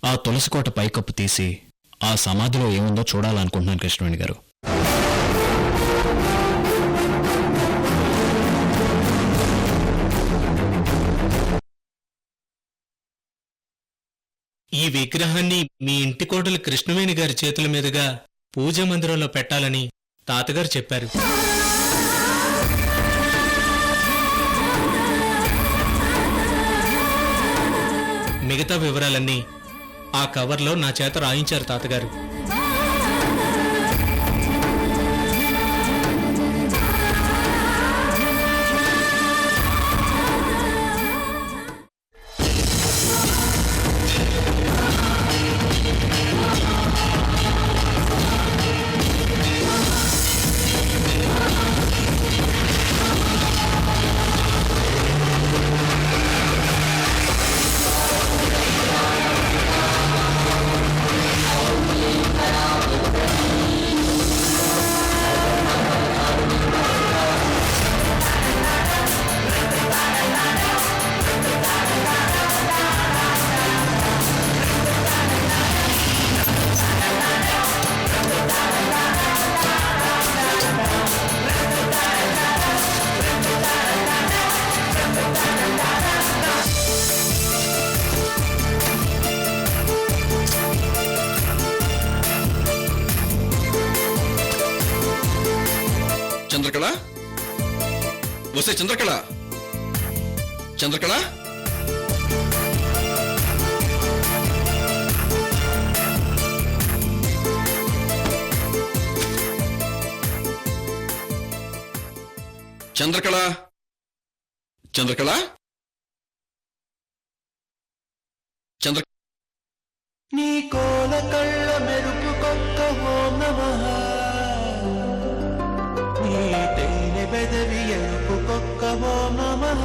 ఆ తులసికోట పైకప్పు తీసి ఆ సమాధిలో ఏముందో చూడాలనుకుంటున్నాను కృష్ణవేణి గారు. ఈ విగ్రహాన్ని మీ ఇంటి కోడలు కృష్ణవేణి గారి చేతుల మీదుగా పూజా మందిరంలో పెట్టాలని తాతగారు చెప్పారు. మిగతా వివరాలన్నీ ఆ కవర్లో నా చేత రాయించారు తాతగారు. చంద్రకళ, వస్తే చంద్రకళ, చంద్రకళ, చంద్రకళ, చంద్రకళ, చంద్ర నీ కోల కళ్ళ మెరుపు కొక్క ఓం నమః, నీ తేనె బెదవి ఎరుపు కొక్క ఓం నమః,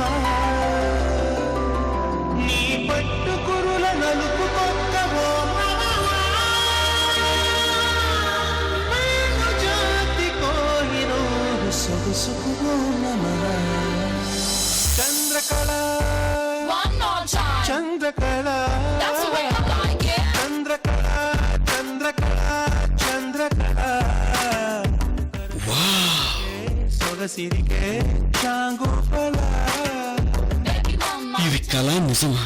నీ పట్టు కురుల నలుపు కొక్క ఓం నమః, వేణు జాతి కోహినూరు సొగసుకు ఓం నమః. చంద్రకళ, చంద్రకళ, చంద్రకళ, చంద్రకళ, చంద్రకళ, సొగసిరికే చాంగుపల. ఇది కళ నిజమా?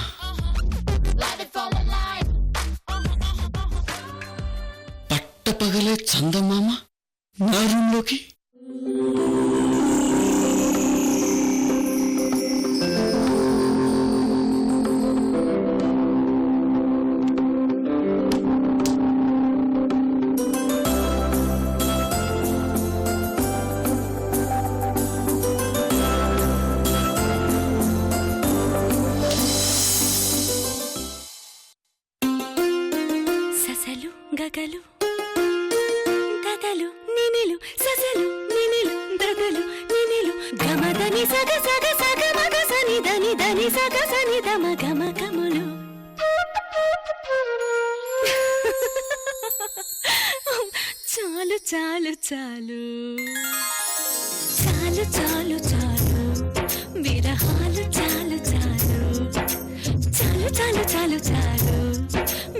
పట్టపగలే చందమామ నా రూంలోకి. ససలు గగలు గగలు నినిలు ససలు నినిలు గగలు నినిలు గమదని సగ సగ సగ మగ సని దని దని సగ సని దమ గమ గములు. చాలు చాలు చాలు చాలు చాలు చాలు విరహాలు చాలు చాలు చాలు చాలు చాలు చాలు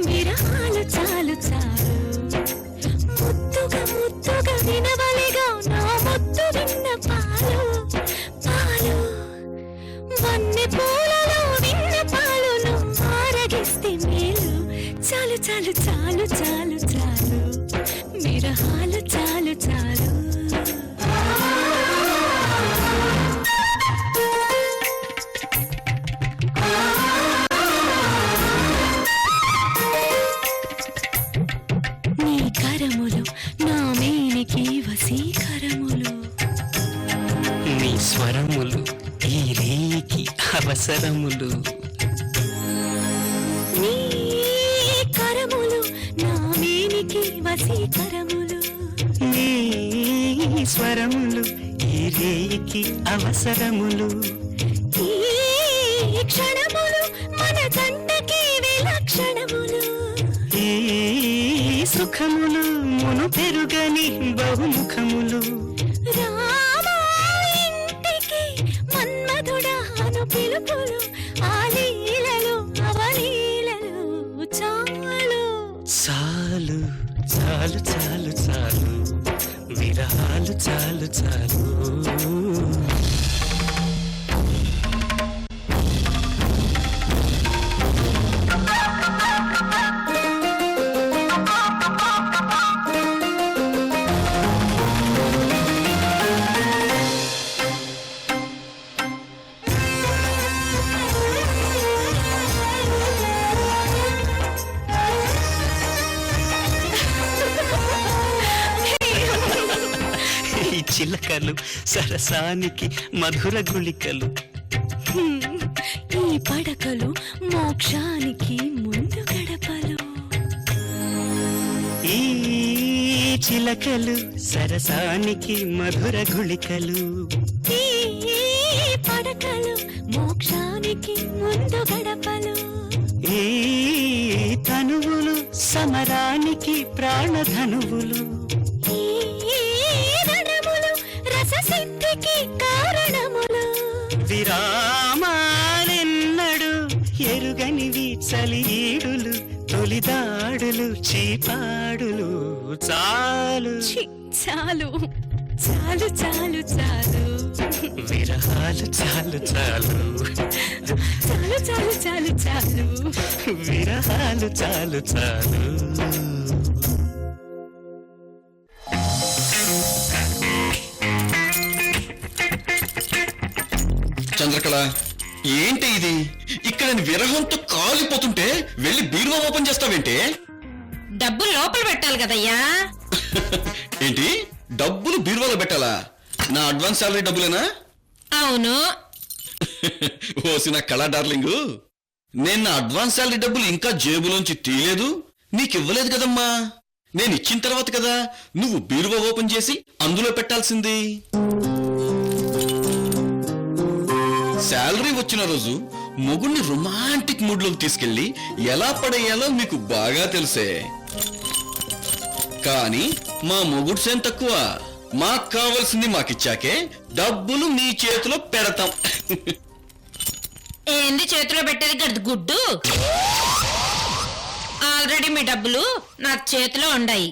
విరహాలు చాలు చాలు. ముద్దుగా ముద్దుగా వినవలిగా నా ముద్దు విన్న పాలు పాలు, వన్నె పూలలో విన్న పాలును ఆరగిస్తే మేలు. చాలు చాలు చాలు చాలు చాలు విరహాలు చాలు చాలు. నీ కరములు నా మేనికి వశీకరములు, నీ స్వరములు ఈ రేయికి అవసరములు. నీ కరములు నా మేనికి వశీకరములు, నీ స్వరములు ఈ రేయికి అవసరములు. ఈ క్షణములు మన జంటకి విలక్షణములు, ఈ సుఖములు మును పెరుగని బహుముఖములు. రామా ఇంటికి మన్మధుడాను పిలుపులు, ఆ లీలలు అవలీలలు చాలు చాలు చాలు చాలు చాలు విరహాలు చాలు చాలు ఈ చిలకలు సరసానికి మధుర గుళికలు ఈ పడకలు మోక్షానికి ముందు గడపలు ఈ చిలకలు సరసానికి మధుర గుళికలు ఈ పడకలు మోక్షానికి ముందు గడపలు ఈ తనువులు సమరానికి ప్రాణధనువులు ఈ రణములు రససిద్ధికి కారణములు విరామాలెన్నడు ఎరుగనివి చలియీడులు తొలిదాడులు చీపాడులు చాలు ఛీ, చాలు చాలు చాలు చాలు విరహాలు చాలు చాలు చాలు చాలు చాలు చాలు విరహాలు చాలు చాలు చంద్రకళ ఏంటి ఇది? ఇక్కడ నేను విరహంతో కాలిపోతుంటే వెళ్ళి బీరువా ఓపెన్ చేస్తావేంటి? డబ్బులు లోపల పెట్టాలి కదయ్యా. ఏంటి డబ్బులు బీరువాలో పెట్టాలా? నా అడ్వాన్స్ సాలరీ డబ్బులేనా? అవును. ఓసిన కళా డార్లింగు, నేను నా అడ్వాన్స్ సాలరీ డబ్బులు ఇంకా జేబులోంచి తీయలేదు, నీకివ్వలేదు కదమ్మా. నేను ఇచ్చిన తర్వాత కదా నువ్వు బీరువా ఓపెన్ చేసి అందులో పెట్టాల్సింది. శాలరీ వచ్చిన రోజు మొగుణ్ణి రొమాంటిక్ మూడ్ లోకి తీసుకెళ్లి ఎలా పడేయాలో మీకు బాగా తెలుసే. కానీ మా మొగుడు సేం తక్కువ. మాకు కావాల్సింది మాకిచ్చాకే డబ్బులు మీ చేతిలో పెడతాం. ఏంది చేతిలో పెట్టేది గడ్డి గుడ్డు? ఆల్రెడీ మీ డబ్బులు నాకు చేతిలో ఉన్నాయి.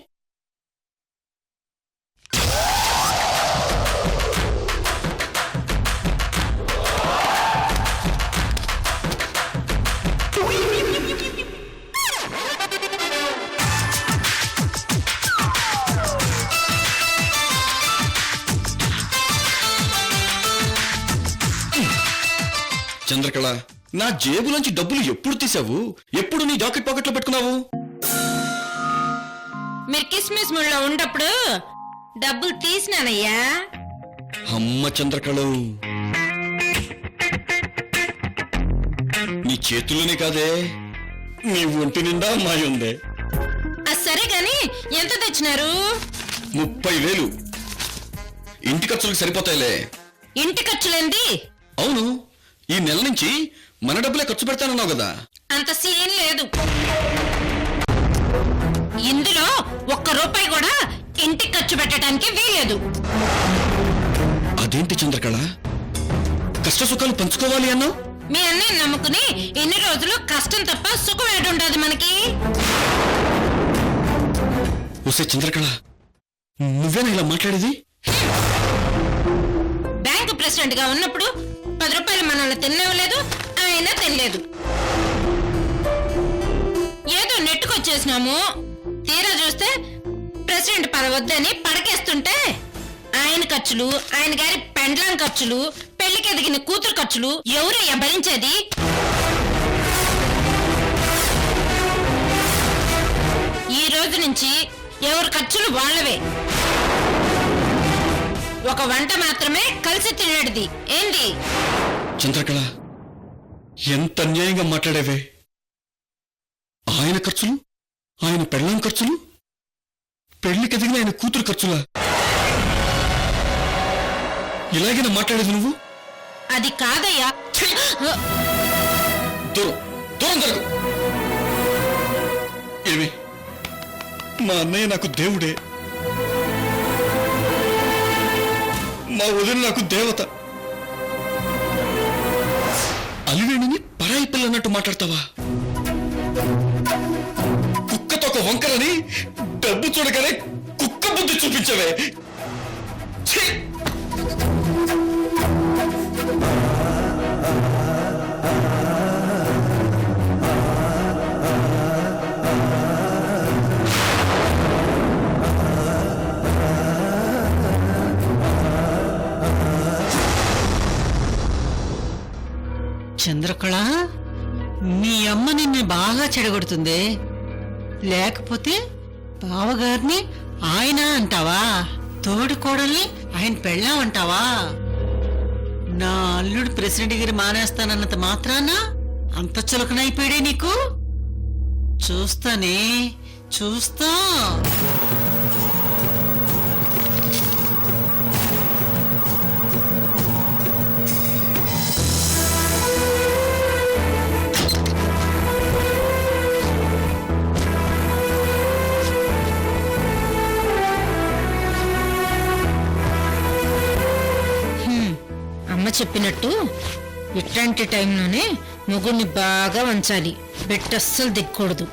చంద్రకళ, నా జేబులోంచి డబ్బులు ఎప్పుడు తీసావు? ఎప్పుడు నీ జాకెట్ పాకెట్లో పెట్టుకున్నావు? మీరు కిస్మిస్ ముళ్ళో ఉన్నప్పుడు డబ్బులు తీసినానయ్యా. అమ్మ చంద్రకళ, నీ చేతుల్లోనే కాదే నీ ఒంటి నిండా మాయుందే. సరే గాని ఎంత తెచ్చినారు? 30,000. ఇంటి ఖర్చులకు సరిపోతాయిలే. ఇంటి ఖర్చులేంది? అవును, ఈ నెల నుంచి మన డబ్బులే ఖర్చు పెడతానన్నావు కదా. అంత సీన్ లేదు. ఇందులో ఒక్క రూపాయి కూడా ఇంటికి ఖర్చు పెట్టడానికి వీలేదు. అదేంటి చంద్రకళ, కష్ట సుఖాలు పంచుకోవాలి అన్నావు? మీ అన్నయ్య నమ్ముకుని ఎన్ని రోజులు కష్టం తప్ప సుఖం ఏడుండదు మనకి. వస్తే చంద్రకళ, నువ్వేనా ఇలా మాట్లాడేది? బ్యాంకు ప్రెసిడెంట్ గా ఉన్నప్పుడు 10 రూపాయలు మనల్ని తినలేదు, ఆయన తినలేదు. ఏదో నెట్టుకొచ్చేసినాము. తీరా చూస్తే ప్రెసిడెంట్ పదవద్దని పడకేస్తుంటే ఆయన ఖర్చులు, ఆయన గారి పెండ్లాం ఖర్చులు, పెళ్లికి ఎదిగిన కూతురు ఖర్చులు ఎవరయ్యా భరించేది? ఈ రోజు నుంచి ఎవరి ఖర్చులు వాళ్ళవే. ఒక వంట మాత్రమే కలిసి తినేది. ఏంది చంద్రకళ, ఎంత అన్యాయంగా మాట్లాడేవే. ఆయన ఖర్చులు, ఆయన పెళ్ళాం ఖర్చులు, పెళ్లికి ఎదిగిన ఆయన కూతురు ఖర్చులా? ఇలాగైనా మాట్లాడేది నువ్వు? అది కాదయ్యా. దూరం దూరం జరుగు. ఏమి, మా అన్నయ్య నాకు దేవుడే, మా వదిన నాకు దేవత. అలివేణిని పరాయి పిల్ల అన్నట్టు మాట్లాడతావా? కుక్కతో ఒక వంకరని డబ్బు చూడగానే కుక్క బుద్ధి చూపించవే. ఛీ! చంద్రకళ, మీ అమ్మ నిన్ను బాగా చెడగొడుతుంది. లేకపోతే బావగారిని ఆయన అంటావా, తోడుకోడల్ని ఆయన పెళ్ళాం అంటావా? నా అల్లుడు ప్రెసిడెంట్ గారి మానేస్తానన్నంత మాత్రాన అంత చులకనైపోయాడే నీకు? చూస్తానే, చూస్తా. అమ్మ చెప్పినట్టు ఇట్లాంటి టైంలోనే మొగుడిని బాగా వంచాలి, బెట్టస్సలు దిక్కూడదు.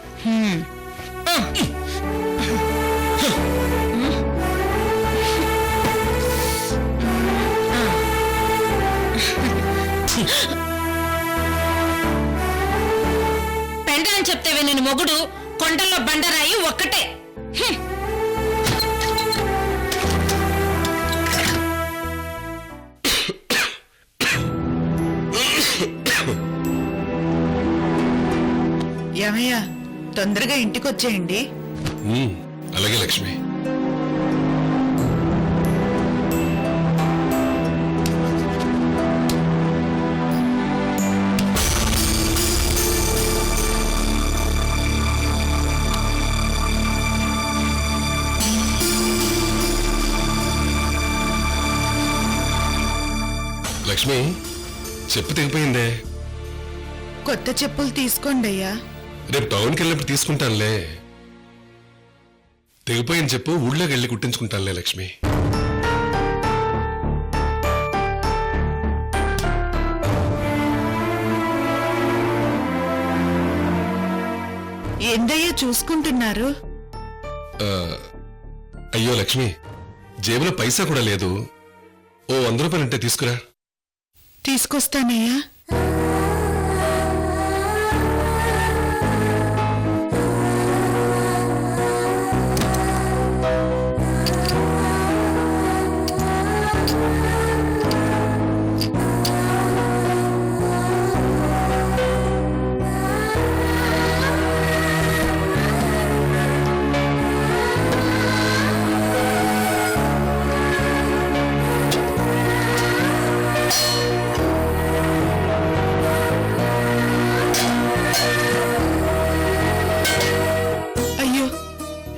పెండని చెప్తే నేను మొగుడు కొండల్లో బండరాయి ఒక్కటే. ఏమయ్యా, తొందరగా ఇంటికొచ్చేయండి. అలాగే లక్ష్మి. లక్ష్మి, చెప్పు తెగిపోయిందే. కొత్త చెప్పులు తీసుకోండి అయ్యా. రేపు టౌన్కి వెళ్ళినప్పుడు తీసుకుంటానులే. తెగిపోయిన చెప్పు ఊళ్ళోకి వెళ్ళి కుట్టించుకుంటానులే లక్ష్మి. ఏందయ్యా చూసుకుంటున్నారు? అయ్యో లక్ష్మి, జేబులో పైసా కూడా లేదు. ఓ 100 రూపాయలు ఉంటే తీసుకురా. తీసుకొస్తానయ్యా.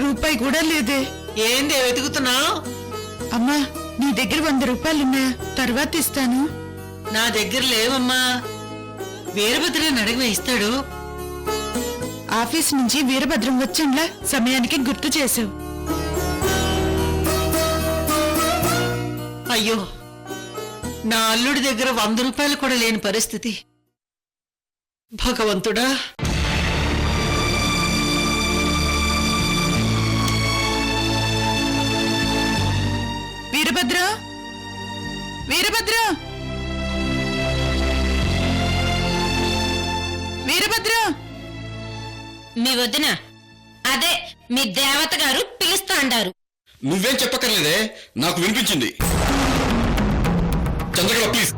రూపాయి కూడా లేదే. ఏంది వెతుకుతున్నావు? అమ్మా, నీ దగ్గర 100 రూపాయలున్నా, తర్వాత ఇస్తాను. నా దగ్గర లేవమ్మా. వీరభద్రని అడగవే, ఇస్తాడు. ఆఫీస్ నుంచి వీరభద్రం వచ్చండ్లా సమయానికి గుర్తు చేసావు. అయ్యో, నా అల్లుడి దగ్గర 100 రూపాయలు కూడా లేని పరిస్థితి. భగవంతుడా. వీరభద్ర, వీరభద్ర, వీరభద్ర. మీ వదిన, అదే మీ దేవత గారు పిలుస్తా అంటారు. నువ్వేం చెప్పక్కర్లేదే, నాకు వినిపించింది. చంద్రకళ ప్లీజ్.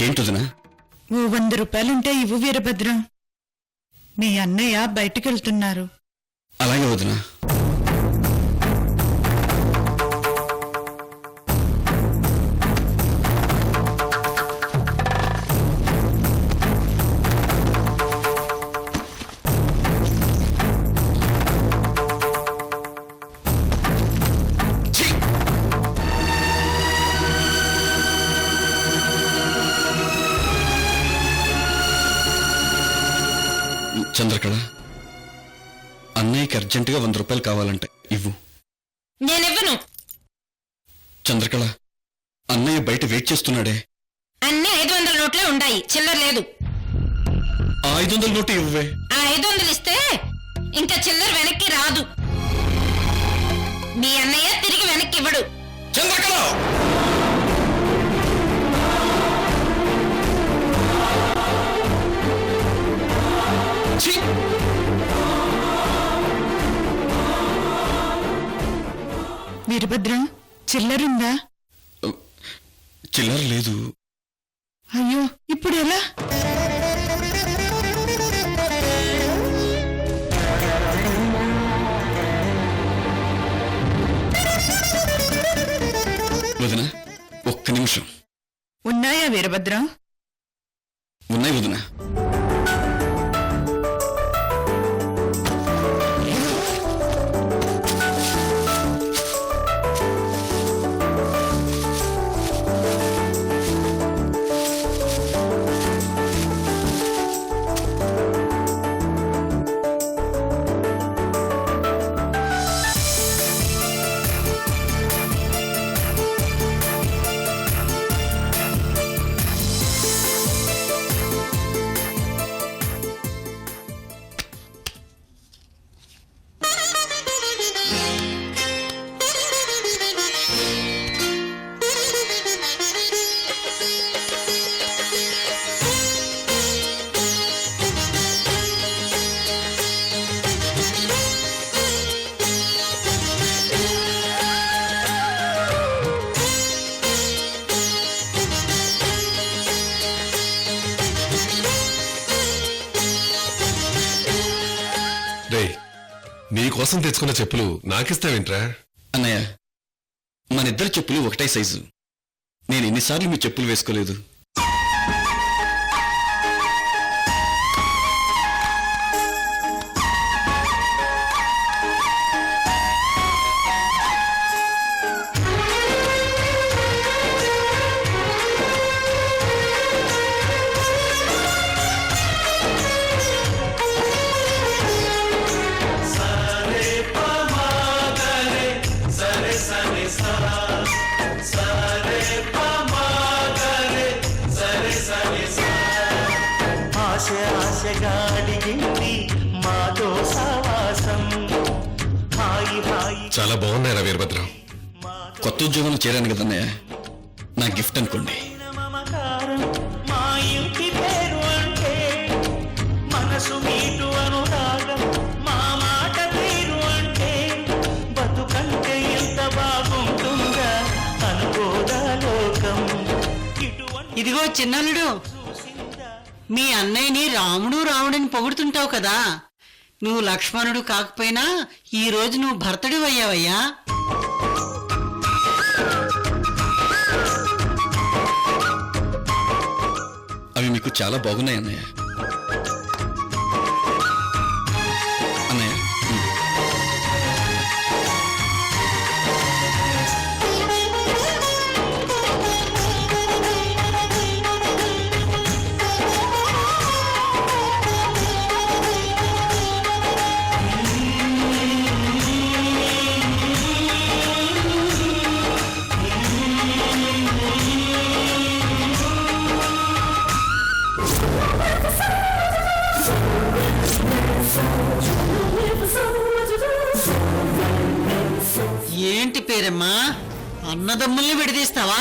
ఏంటొదినా? ఓ 100 రూపాయలుంటే ఇవ్వు వీరభద్రం. మీ అన్నయ్య బయటికెళ్తున్నారు. అలాగే వదినా. చంద్రకళ, అన్నయ్యకి అర్జెంటుగా 100 రూపాయలు కావాలంటే ఇవ్వు. నేనివ్వను. చంద్రకళ, అన్నయ్య బయట వెయిట్ చేస్తున్నాడే. అన్ని 500 నోట్లే ఉన్నాయి, చిల్లర లేదు. ఆ 500 నోటు ఇవ్వవే. ఆ 500 ఇస్తే ఇంకా చిల్లర వెనక్కి రాదు. మీ అన్నయ్య తిరిగి వెనక్కి ఇవ్వడు. చంద్రకళ, ఛీ! వీరభద్రం, చిల్లరుందా? చిల్లర లేదు. అయ్యో, ఇప్పుడు ఎలా? వదిన, ఒక్క నిమిషం. ఉన్నాయా వీరభద్రం? ఉన్నాయి వదిన. నీకోసం తెచ్చుకున్న చెప్పులు నాకిస్తావేంట్రా? అన్నయ్య, మనిద్దరి చెప్పులు ఒకటే సైజు. నేను ఎన్నిసార్లు మీ చెప్పులు వేసుకోలేదు. చాలా బాగున్నాయిరా వీరభద్రం. కొత్త ఉద్యోగంలో చేరాను కదన్నయ్య, నా గిఫ్ట్ అనుకోండి. మా ఇంటి పేరు అంటే మనసు మీటు అనురాగం, మా మాట తీరు అంటే బతుకంటే ఎంత బాగుంటుందా అనుకోదా లోకం. ఇదిగో చిన్నల్లుడు, మీ అన్నయ్యని రాముడని పొగుడుతుంటావు కదా. నువ్వు లక్ష్మణుడు కాకపోయినా ఈ రోజు నువ్వు భర్తడు అయ్యావయ్యా. అవి మీకు చాలా బాగున్నాయి అన్నయ్య. అన్నయ్య, ఏంటి పేరమ్మా, అన్నదమ్ముల్ని విడదీస్తావా?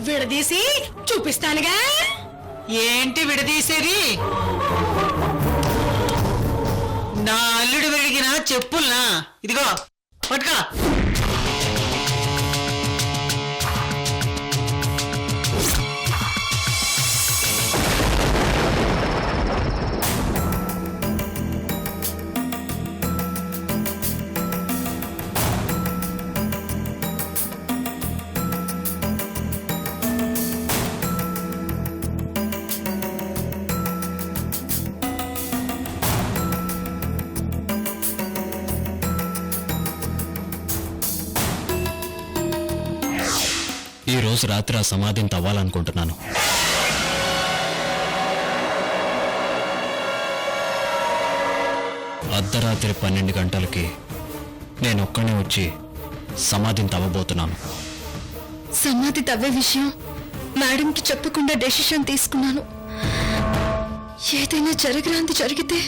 విడదీసి చూపిస్తానుగా. ఏంటి విడదీసేది? నా అల్లుడు విడిగిన చెప్పుల్నా? ఇదిగో పట్టుకో. ఈ రోజు రాత్రి ఆ సమాధిని తవ్వాలనుకుంటున్నాను. అర్ధరాత్రి 12 గంటలకి నేనొక్కనే వచ్చి సమాధిని తవ్వబోతున్నాను. సమాధి తవ్వే విషయం మేడంకి చెప్పకుండా డెసిషన్ తీసుకున్నాను. ఏదైనా జరగరాంది జరిగితే